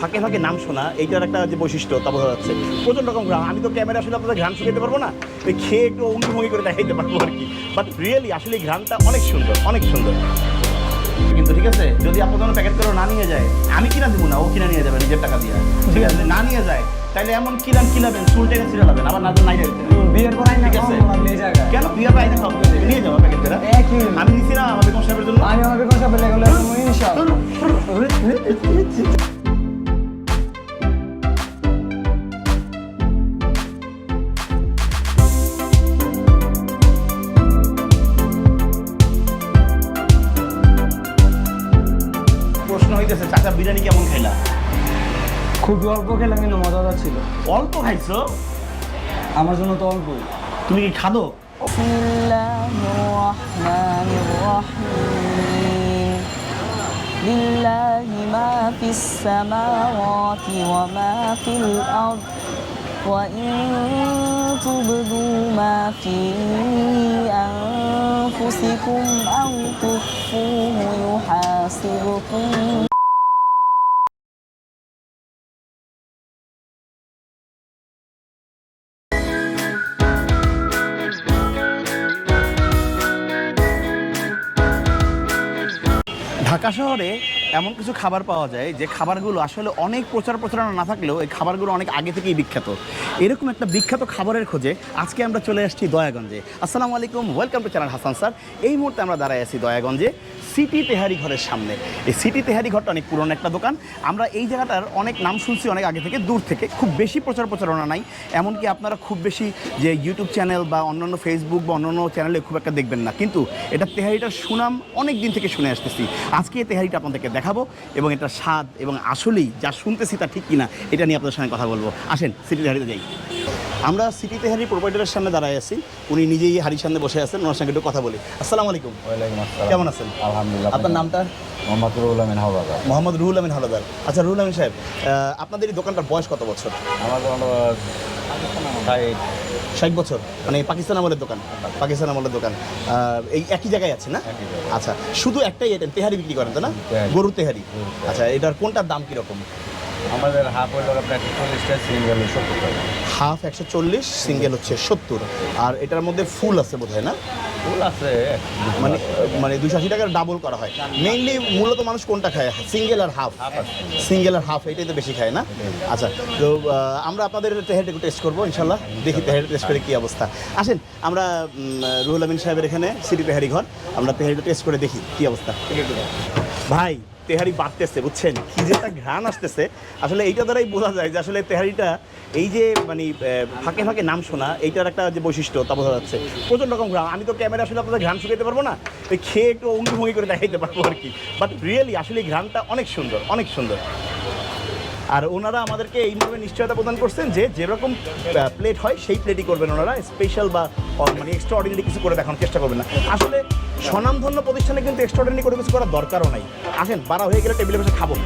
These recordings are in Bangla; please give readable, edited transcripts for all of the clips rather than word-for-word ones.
ফাঁকে ফাঁকে নাম শোনা এইটার একটা যে বৈশিষ্ট্য তা বোঝা যাচ্ছে। প্রচণ্ড রকম ঘ্রাণ, আমি তো ক্যামেরা আসলে আপনাদের ঘ্রাণ শুকাইতে পারবো না, ওই খেয়ে একটু অঙ্গভঙ্গি করে দেখাইতে পারবো আর কি। বাট রিয়েলি আসলে এই ঘ্রাণটা অনেক সুন্দর, অনেক সুন্দর। কিন্তু ঠিক আছে, যদি আপনার কোনো প্যাকেট করে না নিয়ে যায়, আমি কিনা দিব না, ও কিনা নিয়ে যাবে নিজের টাকা দিয়ে। ঠিক আছে, না নিয়ে যায় তাহলে এমন কিলাবেন, চুল টেনে ছিঁড়ে লাবেন, আবার না নাই যাবে বিয়ের পর আইনা ঠিক আছে। কেন বিয়ের পর আইনা খাওয়া নিয়ে যাবো প্যাকেট করে। আমি নিছি না আমার বেগম সাহেবের জন্য। আমি আমার বেগম সাহেবের লেগে প্রশ্ন হইতেছে, চাচা বিরিয়ানি কেমন খাইলা? খুবই অল্প খেলাম কিন্তু মজাদার ছিল। অল্প খাইছো? আমার জন্য তো অল্প। তুমি কি খাদো? لله ما في السماوات وما في الأرض وإن تبدوا ما في أنفسكم أو تخفوه يحاسبكم ঢাকা শহরে এমন কিছু খাবার পাওয়া যায় যে খাবারগুলো আসলে অনেক প্রচারণা না থাকলেও এই খাবারগুলো অনেক আগে থেকেই বিখ্যাত। এরকম একটা বিখ্যাত খাবারের খোঁজে আজকে আমরা চলে আসছি দয়াগঞ্জে। আসসালামু আলাইকুম, welcome to channel Hasan sir. এই মুহূর্তে আমরা দাঁড়ায় আছি দয়াগঞ্জে সিটি তেহারি ঘরের সামনে। এই সিটি তেহারি ঘরটা অনেক পুরনো একটা দোকান। আমরা এই জায়গাটার অনেক নাম শুনছি অনেক আগে থেকে, দূর থেকে। খুব বেশি প্রচারণা নাই, এমনকি আপনারা খুব বেশি যে ইউটিউব চ্যানেল বা অন্যান্য ফেসবুক বা অন্যান্য চ্যানেলে খুব একটা দেখবেন না, কিন্তু এটা তেহারিটার সুনাম অনেক দিন থেকে শুনে আসতেছি। আজকে এই তেহারিটা আপনাদেরকে দেখাবো এবং এটা স্বাদ এবং আসলেই যা শুনতেছি তা ঠিক কিনা এটা নিয়ে আপনাদের সঙ্গে কথা বলবো। আসেন সিটি তেহারিতে যাই। আমরা সিটি তেহারি প্রোভাইডারের সামনে দাঁড়ায় আছি, উনি নিজেই হাড়ির সামনে বসে আছেন, ওনার সঙ্গে একটু কথা বলি। আসসালামু আলাইকুম। ওয়ালাইকুম আসসালাম। কেমন আছেন? আলহামদুলিল্লাহ। আপনার নামটা? মোহাম্মদ রুহুল আমিন হাওলাদার। মোহাম্মদ রুহুল আমিন হাওলাদার। আচ্ছা রুহুল আমিন সাহেব, আপনাদের এই দোকানটার বয়স কত বছর? আমার 60 বছর। মানে পাকিস্তান আমলের দোকান? পাকিস্তান আমলের দোকান। এই একই জায়গায় আছে না? আচ্ছা, শুধু একটাই আইটেম তেহারি বিক্রি করেন তো না? গরুর তেহারি। আচ্ছা, এটার কোনটার দাম কীরকম? আমাদের হাফ হইল আপনার 140টা, সিঙ্গেল 70 টাকা। হাফ 140, সিঙ্গেল হচ্ছে 70। আর এটার মধ্যে ফুল আছে বোধ হয় না? ফুল আছে মানে 280 টাকার ডাবল করা হয়। মেইনলি মূলত মানুষ কোনটা খায়? সিঙ্গেল আর হাফ। সিঙ্গেল আর হাফ এটাই তো বেশি খায় না? আচ্ছা, তো আমরা আপনাদের তেহারিটা একটু টেস্ট করবো ইনশাল্লাহ, দেখি তেহারি টেস্ট করে কী অবস্থা। আসেন আমরা রুহুল আমিন সাহেবের এখানে সিটি তেহারি ঘর, আমরা তেহারিটা টেস্ট করে দেখি কী অবস্থা। ভাই তেহারি বাড়তেছে, বুঝছেন কি যে একটা ঘ্রাণ আসতেছে, আসলে এইটা দ্বারাই বোঝা যায় যে আসলে তেহারিটা এই যে মানে ফাঁকে ফাঁকে নাম শোনা এইটার একটা যে বৈশিষ্ট্য তা বোঝা যাচ্ছে। প্রচণ্ড রকম ঘ্রাণ, আমি তো ক্যামেরা আসলে আপনাদের ঘ্রাণ শুকাইতে পারবো না, ওই খেয়ে একটু অঙ্গভঙ্গি করে দেখাইতে পারবো আর কি। বাট রিয়েলি আসলে এই ঘ্রাণটা অনেক সুন্দর, অনেক সুন্দর। আর ওনারা আমাদেরকে এইভাবে নিশ্চয়তা প্রদান করছেন যে যেরকম প্লেট হয় সেই প্লেটই করবেন ওনারা, স্পেশাল বা মানে এক্সট্রা অর্ডিনারি কিছু করে দেখানোর চেষ্টা করবেন না। আসলে স্বনামধন্য প্রতিষ্ঠানে কিন্তু এক্সট্রা অর্ডিনারি করে কিছু করার দরকারও নাই। আসেন, বাড়া হয়ে গেলে টেবিলে বসে খাবো।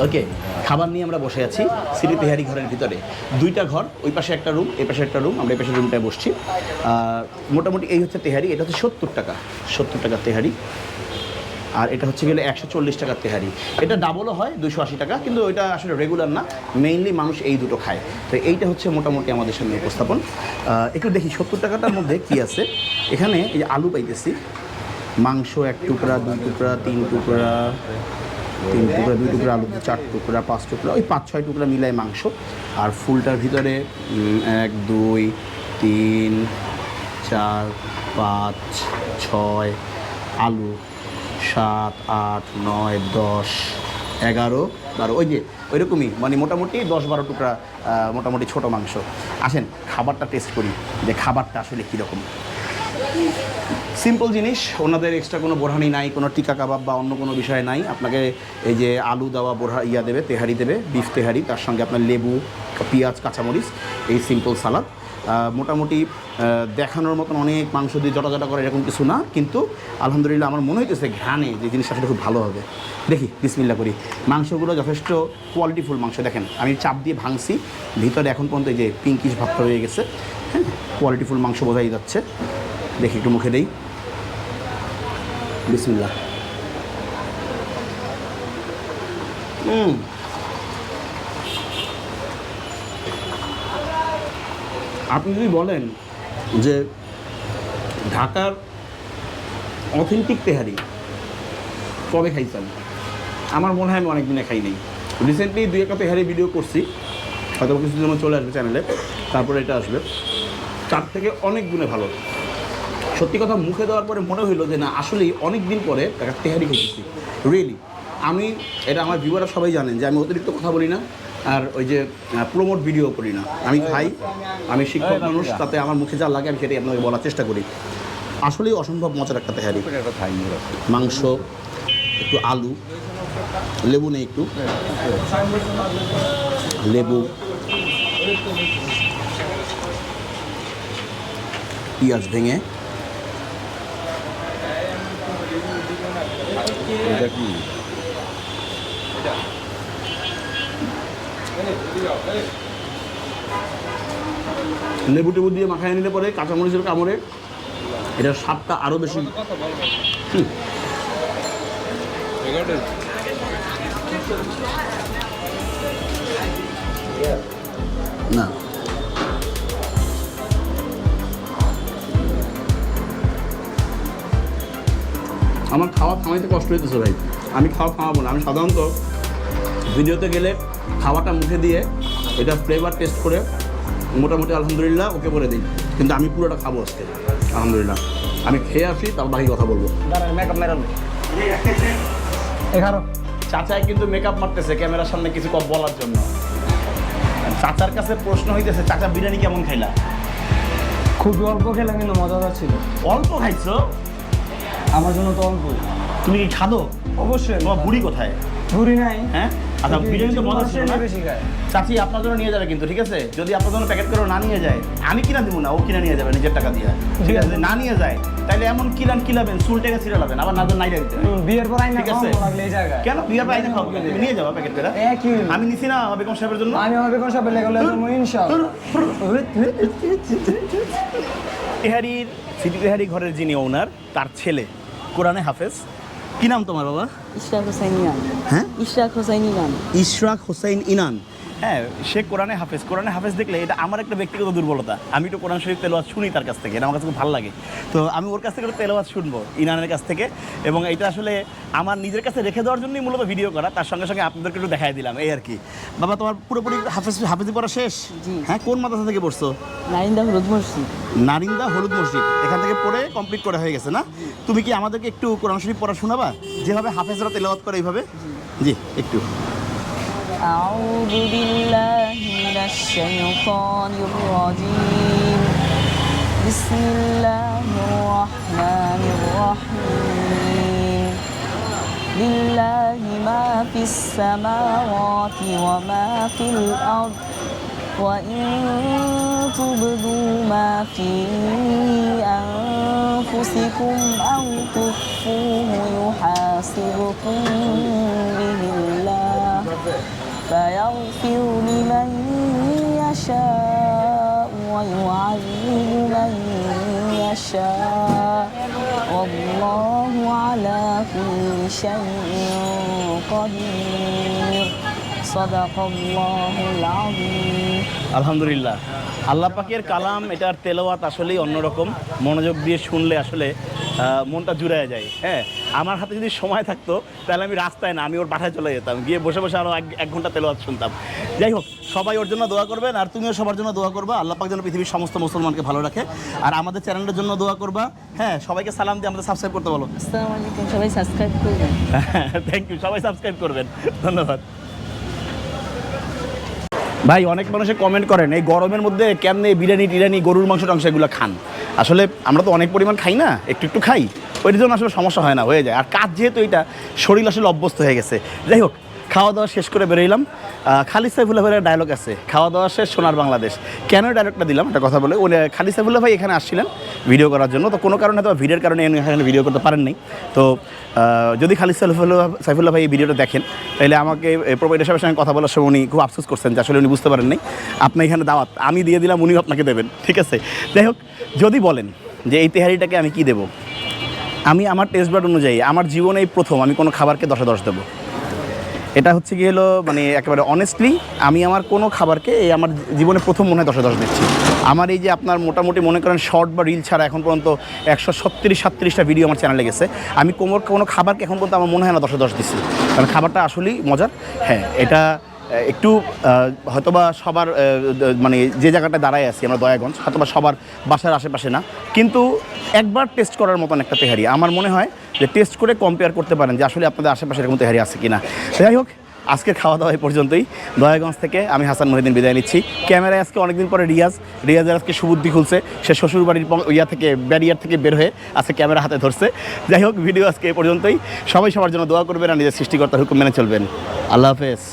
ওকে, খাবার নিয়ে আমরা বসে আছি সিটি তেহারি ঘরের ভিতরে। দুইটা ঘর, ওই পাশে একটা রুম, এই পাশে একটা রুম, আমরা এই পাশে রুমটায় বসছি। মোটামুটি এই হচ্ছে তেহারি, এটা হচ্ছে 70 টাকা, 70 টাকার তেহারি। আর এটা হচ্ছে গেলে 140 টাকার তেহারি। এটা ডাবলও হয় 280 টাকা, কিন্তু ওইটা আসলে রেগুলার না, মেইনলি মানুষ এই দুটো খায়। তো এইটা হচ্ছে মোটামুটি আমাদের সামনে উপস্থাপন। একটু দেখি 70 টাকাটার মধ্যে কি আছে। এখানে এই যে আলু পাইতেছি, মাংস 1 টুকরা, 2 টুকরা, 3 টুকরা, 3 টুকরা, 2 টুকরা আলু, 4 টুকরা, 5 টুকরা, ওই 5-6 টুকরা মিলায় মাংস। আর ফুলটার ভিতরে 1 2 3 4 5 6 আলু, 7 8 9 10 11 12, ওই যে ওইরকমই, মানে মোটামুটি 10-12 টুকরা মোটামুটি ছোটো মাংস। আসেন খাবারটা টেস্ট করি যে খাবারটা আসলে কীরকম। সিম্পল জিনিস, ওনাদের এক্সট্রা কোনো বোরহানি নাই, কোনো টিকা কাবাব বা অন্য কোনো বিষয় নাই। আপনাকে এই যে আলু দেওয়া দেবে, তেহারি দেবে, বিফ তেহারি, তার সঙ্গে আপনার লেবু, পেঁয়াজ, কাঁচামরিচ, এই সিম্পল সালাদ। মোটামুটি দেখানোর মতন অনেক মাংস দিয়ে জটা করে এরকম কিছু না, কিন্তু আলহামদুলিল্লাহ আমার মনে হইতেছে ঘ্রাণে যে জিনিসটা আসলে খুব ভালো হবে। দেখি বিসমিল্লাহ করি। মাংসগুলো যথেষ্ট কোয়ালিটিফুল মাংস, দেখেন আমি চাপ দিয়ে ভাঙছি, ভিতরে এখন পর্যন্ত এই যে পিঙ্কিশ ভাবটা রয়ে গেছে। হ্যাঁ, কোয়ালিটিফুল মাংস বোঝাই যাচ্ছে। দেখি একটু মুখে দেই, বিসমিল্লাহ। আপনি যদি বলেন যে ঢাকার অথেন্টিক তেহারি কবে খাইছেন, আমার মনে হয় আমি অনেক দিনে খাই নেই। রিসেন্টলি 2-1টা তেহারি ভিডিও করছি, হয়তো কিছু জন্য চলে আসবে চ্যানেলে, তারপরে এটা আসবে। 4 থেকে অনেক গুণে ভালো। সত্যি কথা মুখে দেওয়ার পরে মনে হইলো যে না আসলেই অনেক দিন পরে একটা তেহারি খেয়েছি রিয়েলি। আমি এটা আমার ভিউয়াররা সবাই জানেন যে আমি অতিরিক্ত কথা বলি না, আর ওই যে প্রমোট ভিডিও করি না। আমি খাই, আমি শিক্ষক মানুষ, তাতে আমার মুখে যা লাগে আমি সেটাই আপনাকে বলার চেষ্টা করি। আসলেই অসম্ভব মজার একটা তেহারি। মাংস, একটু আলু, লেবু নেই, একটু লেবু, পেঁয়াজ ভেঙে, এটা কি লেবু টেবু দিয়ে মাখায় নিলে পরে কাঁচামরিচের কামড়ে এটার স্বাদটা আরও বেশি। না আমার খাওয়া থামাইতে কষ্ট হইতেছে ভাই, আমি খাওয়া খাওয়াবো না। আমি সাধারণত ভিডিওতে গেলে খাওয়াটা মুখে দিয়ে এটা ফ্লেভার টেস্ট করে মোটামুটি আলহামদুলিল্লাহ ওকে বলে দিই, কিন্তু আমি পুরোটা খাবো আজকে আলহামদুলিল্লাহ। আমি খেয়ে আসি, তারপর বাকি কথা বলবো। মেকআপ মেরাল 11 চাচাই কিন্তু মেকআপ মারতেছে ক্যামেরার সামনে কিছু কম বলার জন্য। চাচার কাছে প্রশ্ন হইতেছে, চাচা বিরিয়ানি কেমন খাইলা? খুবই অল্প খেলাম কিন্তু মজাদার ছিল। অল্প খাইছো? আমার জন্য তো অল্প। তুমি কি খাদো? অবশ্যই। তোমার বুড়ি কোথায়? ঘুরি নাই। হ্যাঁ, আচ্ছা বিরিয়ানি তো মজা ছিল না? বেশি খায়। চাচি আপনার জন্য নিয়ে যাবে কিন্তু, ঠিক আছে? যদি আপনার জন্য প্যাকেট করে না নিয়ে যায়, আমি কিনা দিব না, ও কিনা নিয়ে যাবে নিজের টাকা দিয়ে, ঠিক আছে? না নিয়ে যায় তাইলে এমন কিলাবেন, চুল টেকে ছিঁড়ে লাবেন, আবার নাজন নাই দিতে। বিয়ের পর আইনা ঠিক আছে? খাওয়া লাগলে এই জায়গায়। কেন বিয়ার পর আইনা খাবো? তুমি নিয়ে যাবা প্যাকেট করে। একই। আমি নিছি না বেগম সাহেবের জন্য। আমি আমার বেগম সাহেবের লেগে যাবো ইনশাআল্লাহ। তেহারির সিটি তেহারি ঘরের যিনি ওনার, তার ছেলে কোরআনে হাফেজ। কি নাম তোমার বাবা? ইশরাক হোসেন ইনান। হ্যাঁ, ইশরাক হোসেন ইনান। ইশরাক হোসেন ইনান। হ্যাঁ, সে কোরআনে হাফেজ। কোরআনে হাফেজ দেখলে এটা আমার একটা ব্যক্তিগত দুর্বলতা। আমি একটু কোরআন শরীফ তেলাওয়াত শুনি তার কাছ থেকে, এটা আমার কাছে খুব ভালো লাগে। তো আমি ওর কাছ থেকে একটু তেলাওয়াত শুনবো ইনানের কাছ থেকে, এবং এটা আসলে আমার নিজের কাছে রেখে দেওয়ার জন্যই মূলত ভিডিও করা। তার সঙ্গে সঙ্গে আপনাদেরকে একটু দেখাই দিলাম, এই আর কি। বাবা তোমার পুরোপুরি হাফেজি পড়া শেষ? জি। হ্যাঁ, কোন মাদ্রাসা থেকে পড়ছো? নারিন্দা হলুদ মসজিদ। নারিন্দা হলুদ মসজিদ, এখান থেকে পড়ে কমপ্লিট করা হয়ে গেছে না? তুমি কি আমাদেরকে একটু কোরআন শরীফ পড়া শোনাবা, যেভাবে হাফেজরা তেলাওয়াত করে এইভাবে? জি একটু। أعوذ بالله من الشيطان الرجيم بسم الله الرحمن الرحيم لله ما في السماوات وما في الأرض وإن تبدوا ما في أنفسكم أو تخفوه يحاسبكم به الله فيغفر لمن يشاء ويعذب من يشاء والله على كل شيء قدير صدق الله العظيم। আলহামদুলিল্লাহ, আল্লাহ পাকের কালাম, এটার তেলাওয়াত আসলেই অন্যরকম। মনোযোগ দিয়ে শুনলে আসলে মনটা জুড়ে যায়। হ্যাঁ, আমার হাতে যদি সময় থাকতো তাহলে আমি রাস্তায় না, আমি ওর বাসায় চলে যেতাম, গিয়ে বসে বসে আরও 1 ঘন্টা তেলাওয়াত শুনতাম। যাই হোক, সবাই ওর জন্য দোয়া করবেন, আর তুমিও সবার জন্য দোয়া করবা। আল্লাহ পাক যেন পৃথিবীর সমস্ত মুসলমানকে ভালো রাখে, আর আমাদের চ্যানেলের জন্য দোয়া করবা। হ্যাঁ, সবাইকে সালাম দিয়ে আমাদের সাবস্ক্রাইব করতে বলো। আসসালামু আলাইকুম, সবাই সাবস্ক্রাইব করবেন। থ্যাংক ইউ, সবাই সাবস্ক্রাইব করবেন, ধন্যবাদ। ভাই, অনেক মানুষে কমেন্ট করেন এই গরমের মধ্যে কেমনে বিরিয়ানি টিরিয়ানি গরুর মাংস টাংস এগুলো খান। আসলে আমরা তো অনেক পরিমাণ খাই না, একটু একটু খাই, ওইটার জন্য আসলে সমস্যা হয় না, হয়ে যায়। আর কাজ যেহেতু এটা শরীর আসলে অভ্যস্ত হয়ে গেছে। যাই হোক, খাওয়া দাওয়া শেষ করে বেরোইলাম। খালিদ সাইফুল্লাহ ভাইয়ের ডায়লগ আছে, খাওয়া দাওয়া শেষ সোনার বাংলাদেশ। কেন ডায়লগটা দিলাম একটা কথা বলে, উনি খালিদ সাইফুল্লাহ ভাই এখানে আসছিলেন ভিডিও করার জন্য, তো কোনো কারণে হয়তো ভিডিওর কারণে উনি এখানে ভিডিও করতে পারেন নাই। তো যদি খালিদ সাইফুল্লাহ ভাই এই ভিডিওটা দেখেন, তাহলে আমাকে প্রোভাইডার সাহেবের সঙ্গে কথা বলার সময় উনি খুব আফসোস করছেন যে আসলে উনি বুঝতে পারেন নাই। আপনি এখানে দাওয়াত আমি দিয়ে দিলাম, উনিও আপনাকে দেবেন, ঠিক আছে। যাই হোক, যদি বলেন যে এই তেহারিটাকে আমি কি দেবো, আমি আমার টেস্ট বাড অনুযায়ী আমার জীবনে এই প্রথম আমি কোনো খাবারকে 10-এ 10 দেবো। এটা হচ্ছে কি হলো মানে একেবারে অনেস্টলি আমি আমার কোনো খাবারকে এই আমার জীবনে প্রথম মনে হয় 10-এ 10 দিচ্ছি। আমার এই যে আপনার মোটামুটি মনে করেন শর্ট বা রিল ছাড়া এখন পর্যন্ত 137-37টা ভিডিও আমার চ্যানেলে গেছে, আমি কোনো খাবারকে এখন পর্যন্ত আমার মনে হয় না 10-এ 10 দিচ্ছি, কারণ খাবারটা আসলেই মজার। হ্যাঁ, এটা একটু হয়তোবা সবার মানে যে জায়গাটা দাঁড়ায় আছি আমরা দয়াগঞ্জ, হয়তোবা সবার বাসার আশেপাশে না, কিন্তু একবার টেস্ট করার মতন একটা তেহারি আমার মনে হয় যে টেস্ট করে কম্পেয়ার করতে পারেন যে আসলে আপনাদের আশেপাশে এরকম তেহারি আছে কিনা। যাই হোক, আজকের খাওয়া দাওয়া এই পর্যন্তই। দয়াগঞ্জ থেকে আমি হাসান মহিউদ্দিন বিদায় নিচ্ছি। ক্যামেরায় আজকে অনেকদিন পরে রিয়াজের আজকে সুবুদ্ধি খুলছে, সে শ্বশুরবাড়ির ব্যারিয়ার থেকে বের হয়ে আজকে ক্যামেরা হাতে ধরছে। যাই হোক, ভিডিও আজকে এই পর্যন্তই। সবাই সবার জন্য দোয়া করবেন আর নিজের সৃষ্টিকর্তার হুকুম মেনে চলবেন। আল্লাহ হাফেজ।